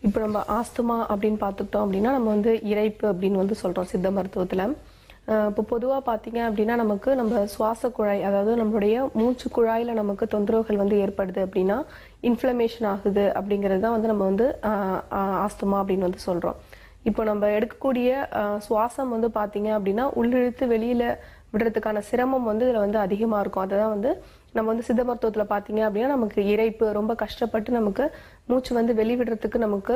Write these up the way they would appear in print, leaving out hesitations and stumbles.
இப்போ நம்ம ஆஸ்துமா அப்படின்னு பார்த்துக்கிட்டோம் அப்படின்னா நம்ம வந்து இரைப்பு அப்படின்னு வந்து சொல்கிறோம் சித்த மருத்துவத்தில். இப்போ பொதுவாக பார்த்தீங்க அப்படின்னா நம்ம சுவாச குழாய், அதாவது நம்மளுடைய மூச்சு குழாயில் நமக்கு தொந்தரவுகள் வந்து ஏற்படுது அப்படின்னா இன்ஃப்ளமேஷன் ஆகுது அப்படிங்கிறது தான் வந்து நம்ம வந்து ஆஸ்துமா அப்படின்னு வந்து சொல்கிறோம். இப்போ நம்ம எடுக்கக்கூடிய சுவாசம் வந்து பார்த்தீங்க அப்படின்னா உள்ளிழுத்து வெளியில் விடுறதுக்கான சிரமம் வந்து இதில் வந்து அதிகமாக இருக்கும். அதுதான் வந்து நம்ம வந்து சித்த மருத்துவத்தில் பார்த்தீங்க அப்படின்னா நமக்கு இரைப்பு ரொம்ப கஷ்டப்பட்டு நமக்கு மூச்சு வந்து வெளிவிடுறதுக்கு நமக்கு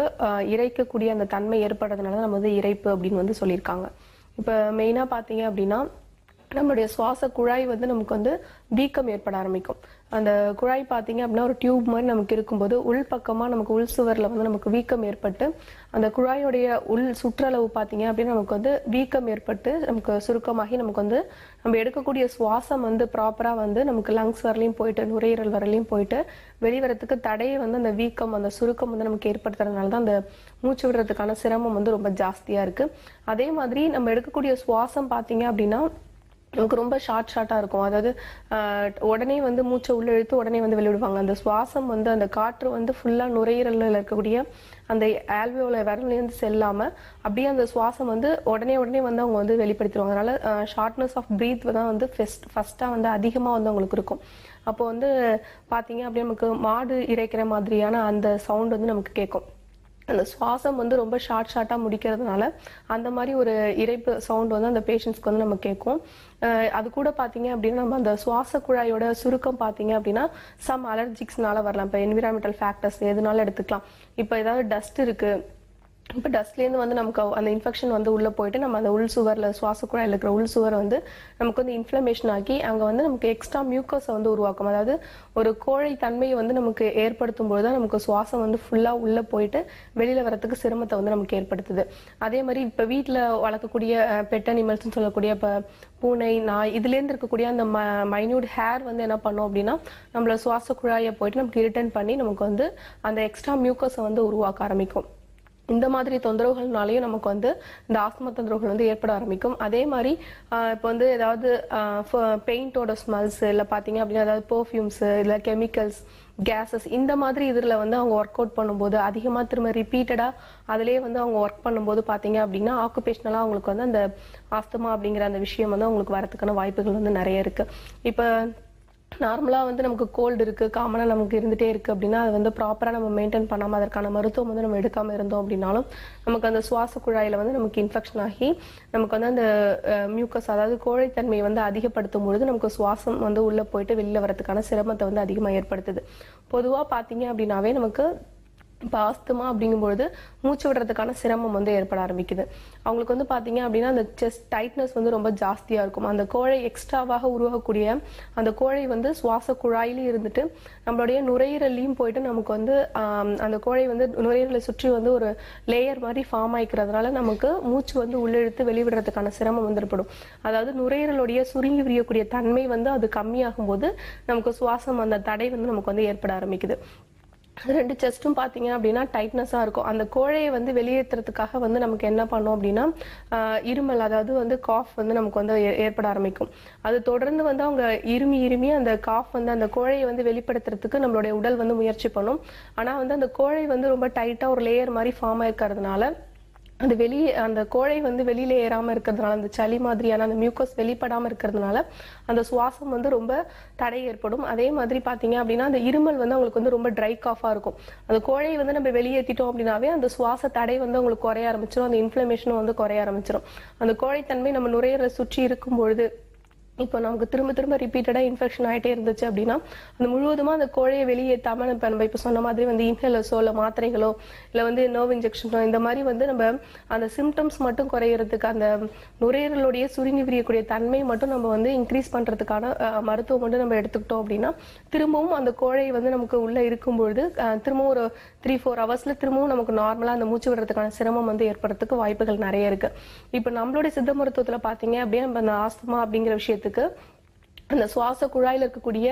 இறைக்கக்கூடிய அந்த தன்மை ஏற்படுறதுனால நம்ம வந்து இரைப்பு அப்படின்னு வந்து சொல்லியிருக்காங்க. இப்போ மெயினாக பார்த்தீங்க அப்படின்னா நம்மளுடைய சுவாச குழாய் வந்து நமக்கு வந்து வீக்கம் ஏற்பட ஆரம்பிக்கும். அந்த குழாய் பார்த்தீங்க அப்படின்னா ஒரு டியூப் மாதிரி நமக்கு இருக்கும்போது உள்பக்கமாக நமக்கு உள் சுவரில் வந்து நமக்கு வீக்கம் ஏற்பட்டு அந்த குழாயுடைய உள் சுற்றளவு பார்த்தீங்க அப்படின்னா நமக்கு வந்து வீக்கம் ஏற்பட்டு நமக்கு சுருக்கமாகி நமக்கு வந்து நம்ம எடுக்கக்கூடிய சுவாசம் வந்து ப்ராப்பராக வந்து நமக்கு லங்ஸ் வரலையும் போயிட்டு நுரையீரல் வரலையும் போயிட்டு வெளிவரத்துக்கு தடையை வந்து அந்த வீக்கம் அந்த சுருக்கம் வந்து நமக்கு ஏற்படுத்துறதுனால தான் அந்த மூச்சு விடுறதுக்கான சிரமம் வந்து ரொம்ப ஜாஸ்தியாக இருக்குது. அதே மாதிரி நம்ம எடுக்கக்கூடிய சுவாசம் பார்த்தீங்க அப்படின்னா நமக்கு ரொம்ப ஷார்ட்டாக இருக்கும். அதாவது உடனே வந்து மூச்சை உள்ள இழுத்து உடனே வந்து வெளிவிடுவாங்க. அந்த சுவாசம் வந்து அந்த காற்று வந்து ஃபுல்லாக நுரையீரலில் இருக்கக்கூடிய அந்த ஆல்வியோல விரலேருந்து செல்லாமல் அப்படியே அந்த சுவாசம் வந்து உடனே வந்து அவங்க வந்து வெளிப்படுத்திடுவாங்க. அதனால ஷார்ட்னஸ் ஆஃப் பிரீத் தான் வந்து ஃபஸ்ட்டாக வந்து அதிகமாக வந்து அவங்களுக்கு இருக்கும். அப்போ வந்து பார்த்தீங்க அப்படியே நமக்கு மாடு இறைக்கிற மாதிரியான அந்த சவுண்ட் வந்து நமக்கு கேட்கும். அந்த சுவாசம் வந்து ரொம்ப ஷார்ட்டாக முடிக்கிறதுனால அந்த மாதிரி ஒரு இரைப்பு சவுண்ட் வந்து அந்த பேஷண்ட்ஸ்க்கு வந்து நம்ம கேட்கும். அது கூட பார்த்தீங்க அப்படின்னா நம்ம அந்த சுவாச குழாயோட சுருக்கம் பார்த்தீங்க அப்படின்னா சம் அலர்ஜிக்ஸ்னால வரலாம். இப்போ என்விரான்மெண்டல் ஃபேக்டர்ஸ் எதுனால எடுத்துக்கலாம். இப்போ ஏதாவது டஸ்ட் இருக்கு, இப்போ டஸ்ட்லேருந்து வந்து நமக்கு அந்த இன்ஃபெக்ஷன் வந்து உள்ளே போயிட்டு நம்ம அந்த உள் சுவரில் சுவாச குழாயில் இருக்கிற உள் சுவர் வந்து நமக்கு வந்து இன்ஃப்ளமேஷன் ஆகி அங்கே வந்து நமக்கு எக்ஸ்ட்ரா மியூக்கஸை வந்து உருவாக்கும். அதாவது ஒரு கோழை தன்மையை வந்து நமக்கு ஏற்படுத்தும் போது தான் நமக்கு சுவாசம் வந்து ஃபுல்லாக உள்ளே போயிட்டு வெளியில் வரத்துக்கு சிரமத்தை வந்து நமக்கு ஏற்படுத்துது. அதே மாதிரி இப்போ வீட்டில் வளர்க்கக்கூடிய பெட் அனிமல்ஸ்ன்னு சொல்லக்கூடிய இப்போ பூனை, நாய் இதுலேருந்து இருக்கக்கூடிய அந்த மைன்யூட் ஹேர் வந்து என்ன பண்ணும் அப்படின்னா நம்மள சுவாச குழாயை போயிட்டு நமக்கு இரிட்டன் பண்ணி நமக்கு வந்து அந்த எக்ஸ்ட்ரா மியூக்கஸை வந்து உருவாக்க ஆரம்பிக்கும். இந்த மாதிரி தொந்தரவுகள்னாலையும் நமக்கு வந்து இந்த ஆஸ்துமா தொந்தரவுகள் வந்து ஏற்பட ஆரம்பிக்கும். அதே மாதிரி இப்போ வந்து ஏதாவது பெயிண்டோட ஸ்மெல்ஸ் இல்லை பார்த்தீங்க அப்படின்னா ஏதாவது பெர்ஃப்யூம்ஸ் இல்லை கெமிக்கல்ஸ் கேஸஸ் இந்த மாதிரி இதில் வந்து அவங்க ஒர்க் அவுட் பண்ணும்போது அதிகமாக திரும்ப ரிப்பீட்டடாக அதிலே வந்து அவங்க ஒர்க் பண்ணும்போது பார்த்தீங்க அப்படின்னா ஆக்குபேஷனலாக அவங்களுக்கு வந்து அந்த ஆஸ்துமா அப்படிங்கிற அந்த விஷயம் வந்து அவங்களுக்கு வரதுக்கான வாய்ப்புகள் வந்து நிறைய இருக்குது. இப்போ நார்மலாக வந்து நமக்கு கோல்டு இருக்குது, காமனாக நமக்கு இருந்துகிட்டே இருக்குது அப்படின்னா அது வந்து ப்ராப்பராக நம்ம மெயின்டைன் பண்ணாமல் அதற்கான மருத்துவம் வந்து நம்ம எடுக்காமல் இருந்தோம் அப்படின்னாலும் நமக்கு அந்த சுவாச குழாயில் வந்து நமக்கு இன்ஃபெக்ஷன் ஆகி நமக்கு வந்து அந்த மியூக்கஸ் அதாவது கோழைத்தன்மையை வந்து அதிகப்படுத்தும் பொழுது நமக்கு சுவாசம் வந்து உள்ளே போயிட்டு வெளியில் வரதுக்கான சிரமத்தை வந்து அதிகமாக ஏற்படுத்துது. பொதுவாக பார்த்தீங்க அப்படின்னாவே நமக்கு இப்போ ஆஸ்துமா அப்படிங்கும்பொழுது மூச்சு விடுறதுக்கான சிரமம் வந்து ஏற்பட ஆரம்பிக்குது. அவங்களுக்கு வந்து பார்த்தீங்க அப்படின்னா அந்த செஸ்ட் டைட்னஸ் வந்து ரொம்ப ஜாஸ்தியாக இருக்கும். அந்த கோழை எக்ஸ்ட்ராவாக உருவாகக்கூடிய அந்த கோழை வந்து சுவாச குழாயிலும் இருந்துட்டு நம்மளுடைய நுரையீரலையும் போயிட்டு நமக்கு வந்து அந்த கோழை வந்து நுரையீரலை சுற்றி வந்து ஒரு லேயர் மாதிரி ஃபார்ம் ஆகிக்கிறதுனால நமக்கு மூச்சு வந்து உள்ளிழுத்து வெளிவிடுறதுக்கான சிரமம் வந்து ஏற்படும். அதாவது நுரையீரலுடைய சுருங்கி விரியக்கூடிய தன்மை வந்து அது கம்மியாகும் போது நமக்கு சுவாசம் அந்த தடை வந்து நமக்கு வந்து ஏற்பட ஆரம்பிக்குது. ரெண்டு செஸ்ட்டும் பார்த்தீங்க அப்படின்னா டைட்னஸாக இருக்கும். அந்த கோழையை வந்து வெளியேற்றுறதுக்காக வந்து நமக்கு என்ன பண்ணோம் அப்படின்னா இருமல், அதாவது வந்து காஃப் வந்து நமக்கு வந்து ஏற்பட ஆரம்பிக்கும். அது தொடர்ந்து வந்து அவங்க இருமி அந்த காஃப் வந்து அந்த கோழையை வந்து வெளிப்படுத்துறதுக்கு நம்மளுடைய உடல் வந்து முயற்சி பண்ணும். ஆனால் வந்து அந்த கோழை வந்து ரொம்ப டைட்டாக ஒரு லேயர் மாதிரி ஃபார்ம் ஆயிருக்கிறதுனால அந்த அந்த கோழை வந்து வெளியில ஏறாம இருக்கிறதுனால அந்த சளி மாதிரியான அந்த மியூக்கஸ் வெளிப்படாம இருக்கிறதுனால அந்த சுவாசம் வந்து ரொம்ப தடை ஏற்படும். அதே மாதிரி பாத்தீங்க அப்படின்னா அந்த இருமல் வந்து அவங்களுக்கு வந்து ரொம்ப ட்ரை காஃபா இருக்கும். அந்த கோழையை வந்து நம்ம வெளியேற்றிட்டோம் அப்படின்னாவே அந்த சுவாச தடை வந்து அவங்களுக்கு குறைய ஆரம்பிச்சிடும். அந்த இன்ஃப்ளமேஷனும் வந்து குறைய ஆரம்பிச்சிடும். அந்த கோழைத்தன்மை நம்ம நுரையீரலை சுற்றி இருக்கும் பொழுது இப்போ நமக்கு திரும்ப ரிப்பீட்டடாக இன்ஃபெக்ஷன் ஆகிட்டே இருந்துச்சு அப்படின்னா அந்த முழுவதுமாக அந்த கோழையை வெளியேற்றாமல் நம்ம இப்போ சொன்ன மாதிரி வந்து இன்ஹேலர்ஸோ இல்லை மாத்திரைகளோ இல்லை வந்து நர்வ் இன்ஜெக்ஷனோ இந்த மாதிரி வந்து நம்ம அந்த சிம்டம்ஸ் மட்டும் குறையிறதுக்கு அந்த நுரையீரலுடைய சுருங்கி விரியக்கூடிய தன்மை மட்டும் நம்ம வந்து இன்க்ரீஸ் பண்ணுறதுக்கான மருத்துவம் மட்டும் நம்ம எடுத்துக்கிட்டோம் அப்படின்னா திரும்பவும் அந்த கோழை வந்து நமக்கு உள்ளே இருக்கும்பொழுது திரும்பவும் ஒரு 3-4 ஹவர்ஸில் திரும்பவும் நமக்கு நார்மலாக அந்த மூச்சு விடுறதுக்கான சிரமம் வந்து ஏற்படுறதுக்கு வாய்ப்புகள் நிறைய இருக்குது. இப்போ நம்மளுடைய சித்த மருத்துவத்தில் பார்த்தீங்க அப்படியே நம்ம அந்த ஆஸ்துமா அப்படிங்கிற விஷயத்துக்கு அந்த சுவாச குழாயில் இருக்கக்கூடிய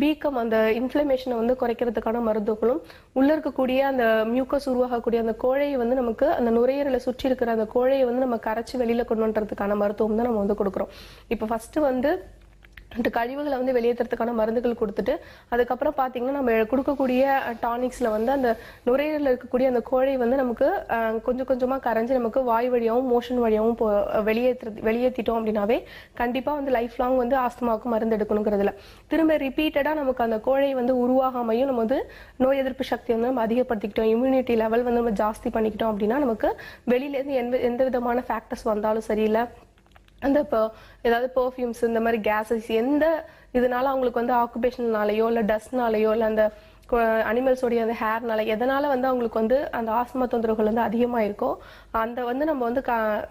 வீக்கம் அந்த இன்ஃப்ளமேஷனை வந்து குறைக்கிறதுக்கான மருந்துகளும் உள்ள இருக்கக்கூடிய அந்த மியூக்கஸ் உருவாகக்கூடிய அந்த கோழையை வந்து நமக்கு அந்த நுரையீரலை சுற்றி இருக்கிற அந்த கோழையை வந்து நம்ம கரைச்சி வெளியில கொண்டு வந்துறதுக்கான மருத்துவம் தான் நம்ம வந்து கொடுக்குறோம். இப்போ ஃபர்ஸ்ட் வந்து கழிவுகளை வந்து வெளியேற்றுறதுக்கான மருந்துகள் கொடுத்துட்டு அதுக்கப்புறம் பாத்தீங்கன்னா நம்ம கொடுக்கக்கூடிய டானிக்ஸ்ல வந்து அந்த நுரையீரல்ல இருக்கக்கூடிய அந்த கோழை வந்து நமக்கு கொஞ்சம் கொஞ்சமா கரைஞ்சு நமக்கு வாய் வழியாவும் மோஷன் வழியாவும் வெளியேற்றிட்டோம் அப்படின்னாவே கண்டிப்பா வந்து லைஃப் லாங் வந்து ஆஸ்துமாவுக்கு மருந்து எடுக்கணுங்கிறதுல திரும்ப ரிப்பீட்டடா நமக்கு அந்த கோழை வந்து உருவாகாமையும் நம்ம வந்து நோய் எதிர்ப்பு சக்தி வந்து நம்ம அதிகப்படுத்திக்கிட்டோம், இம்யூனிட்டி லெவல் வந்து நம்ம ஜாஸ்தி பண்ணிக்கிட்டோம் அப்படின்னா நமக்கு வெளியில இருந்து எந்த விதமான ஃபேக்டர்ஸ் வந்தாலும் சரியில்லை, அந்த இப்போ ஏதாவது பெர்ஃப்யூம்ஸ் இந்த மாதிரி கேஸஸ் எந்த இதனால அவங்களுக்கு வந்து ஆக்குபேஷன்னாலேயோ இல்லை டஸ்ட்னாலேயோ இல்லை அந்த அனிமல்ஸோடைய அந்த ஹேர்னால எதனால வந்து அவங்களுக்கு வந்து அந்த ஆஸ்துமா தொந்தரவுகள் வந்து அதிகமாக இருக்கோ அந்த வந்து நம்ம வந்து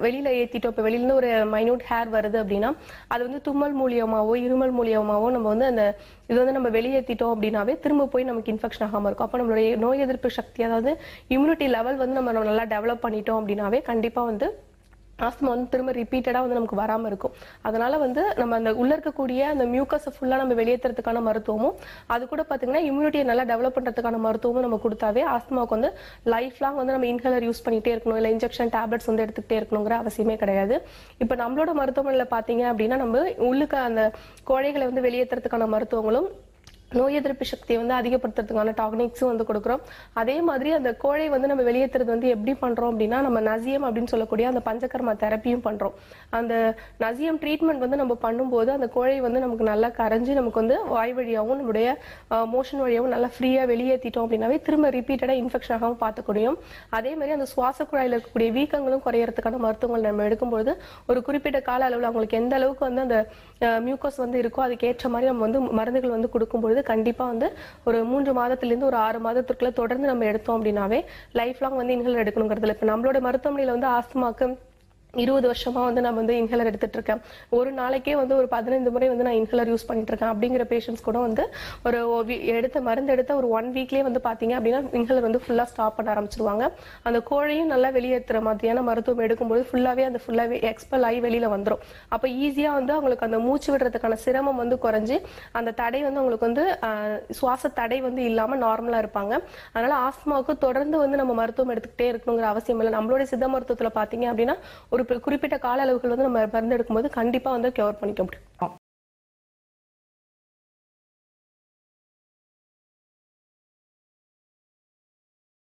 வெளியில ஏற்றிட்டோம். இப்போ வெளியிலேருந்து ஒரு மைன்யூட் ஹேர் வருது அப்படின்னா அது வந்து தும்மல் மூலியமாவோ இருமல் மூலியமாவோ நம்ம வந்து அந்த இது வந்து நம்ம வெளியேற்றிட்டோம் அப்படின்னாவே திரும்ப போய் நமக்கு இன்ஃபெக்ஷன் ஆகாமல் இருக்கும். அப்போ நம்மளுடைய நோய் எதிர்ப்பு சக்தி அதாவது இம்யூனிட்டி லெவல் வந்து நம்ம நல்லா டெவலப் பண்ணிட்டோம் அப்படின்னாவே கண்டிப்பாக வந்து ஆஸ்துமா வந்து திரும்ப ரிப்பீட்டடா வந்து நமக்கு வராம இருக்கும். அதனால வந்து நம்ம அந்த உள்ள இருக்கக்கூடிய அந்த மியூக்கஸை ஃபுல்லா நம்ம வெளியேற்றுறதுக்கான மருத்துவமும் அது கூட பாத்தீங்கன்னா இம்யூனிட்டியை நல்லா டெவலப் பண்றதுக்கான மருத்துவமும் நம்ம கொடுத்தாவே ஆஸ்துமாவுக்கு வந்து லைஃப் லாங் வந்து நம்ம இன்ஹேலர் யூஸ் பண்ணிட்டே இருக்கணும், இல்லை இன்ஜெக்ஷன் டேப்லெட்ஸ் வந்து எடுத்துக்கிட்டே இருக்கணுங்கிற அவசியமே கிடையாது. இப்ப நம்மளோட மருத்துவமனையில பாத்தீங்க அப்படின்னா நம்ம உள்ளுக்கு அந்த கோழைகளை வந்து வெளியேற்றுறதுக்கான மருத்துவங்களும் நோய் எதிர்ப்பு சக்தியை வந்து அதிகப்படுத்துறதுக்கான டாக்னிக்ஸும் வந்து கொடுக்குறோம். அதே மாதிரி அந்த கோழை வந்து நம்ம வெளியேற்றுறது வந்து எப்படி பண்றோம் அப்படின்னா நம்ம நசியம் அப்படின்னு சொல்லக்கூடிய அந்த பஞ்சகர்மா தெரப்பியும் பண்றோம். அந்த நசியம் ட்ரீட்மெண்ட் வந்து நம்ம பண்ணும்போது அந்த கோழை வந்து நமக்கு நல்லா கரைஞ்சு நமக்கு வந்து வாய் வழியாகவும் நம்மளுடைய மோஷன் வழியாகவும் நல்லா ஃப்ரீயா வெளியேற்றிட்டோம் அப்படின்னாவே திரும்ப ரிப்பீட்டடா இன்ஃபெக்ஷன் ஆகாமல் பார்த்துக்கூடியும். அதே மாதிரி அந்த சுவாச குழாயில் இருக்கக்கூடிய வீக்கங்களும் குறையறதுக்கான மருத்துவங்கள் நம்ம எடுக்கும்போது ஒரு குறிப்பிட்ட கால அளவில் அவங்களுக்கு எந்த அளவுக்கு வந்து அந்த மியூக்கஸ் வந்து இருக்கோ அதுக்கேற்ற மாதிரி நம்ம வந்து மருந்துகள் வந்து கொடுக்கும்போது கண்டிப்பா வந்து ஒரு 3 மாதத்திலிருந்து ஒரு 6 மாதத்துக்குள்ள தொடர்ந்து நம்ம எடுத்தோம் அப்படின்னாவே லைஃப் லாங் வந்து இன்ஹேலர் எடுக்கணுங்கிறதுல இப்ப நம்மளோட மருத்துவமனையில வந்து ஆஸ்துமாக்கு 20 வருஷமா வந்து நான் வந்து இன்ஹேலர் எடுத்துட்டு இருக்கேன். ஒரு நாளைக்கே வந்து ஒரு 15 முறை வந்து நான் இன்ஹேலர் யூஸ் பண்ணிட்டு இருக்கேன் அப்படிங்கிற பேஷண்ட்ஸ் கூட வந்து ஒரு மருந்து எடுத்த ஒரு 1 வீக்லயே வந்து பாத்தீங்க அப்படின்னா இன்ஹேலர் வந்து ஃபுல்லா ஸ்டாப் பண்ண ஆரம்பிச்சிருவாங்க. அந்த கோழையும் நல்லா வெளியேற்றுற மாதிரியான மருத்துவம் எடுக்கும்போது ஃபுல்லாவே எக்ஸ்பெல் ஆகி வெளியில வந்துடும். அப்ப ஈஸியா வந்து அவங்களுக்கு அந்த மூச்சு விடுறதுக்கான சிரமம் வந்து குறைஞ்சு அந்த தடை வந்து அவங்களுக்கு வந்து சுவாச தடை வந்து இல்லாம நார்மலா இருப்பாங்க. அதனால ஆஸ்துமாவுக்கு தொடர்ந்து வந்து நம்ம மருத்துவம் எடுத்துக்கிட்டே இருக்கணுங்கிற அவசியம் இல்லை. நம்மளுடைய சித்த மருத்துவத்துல பாத்தீங்க அப்படின்னா ஒரு குறிப்பிட்ட கால அளவுகள் வந்து நம்ம மருந்து எடுக்கும்போது கண்டிப்பா வந்து கியூர் பண்ணிக்க முடியும்.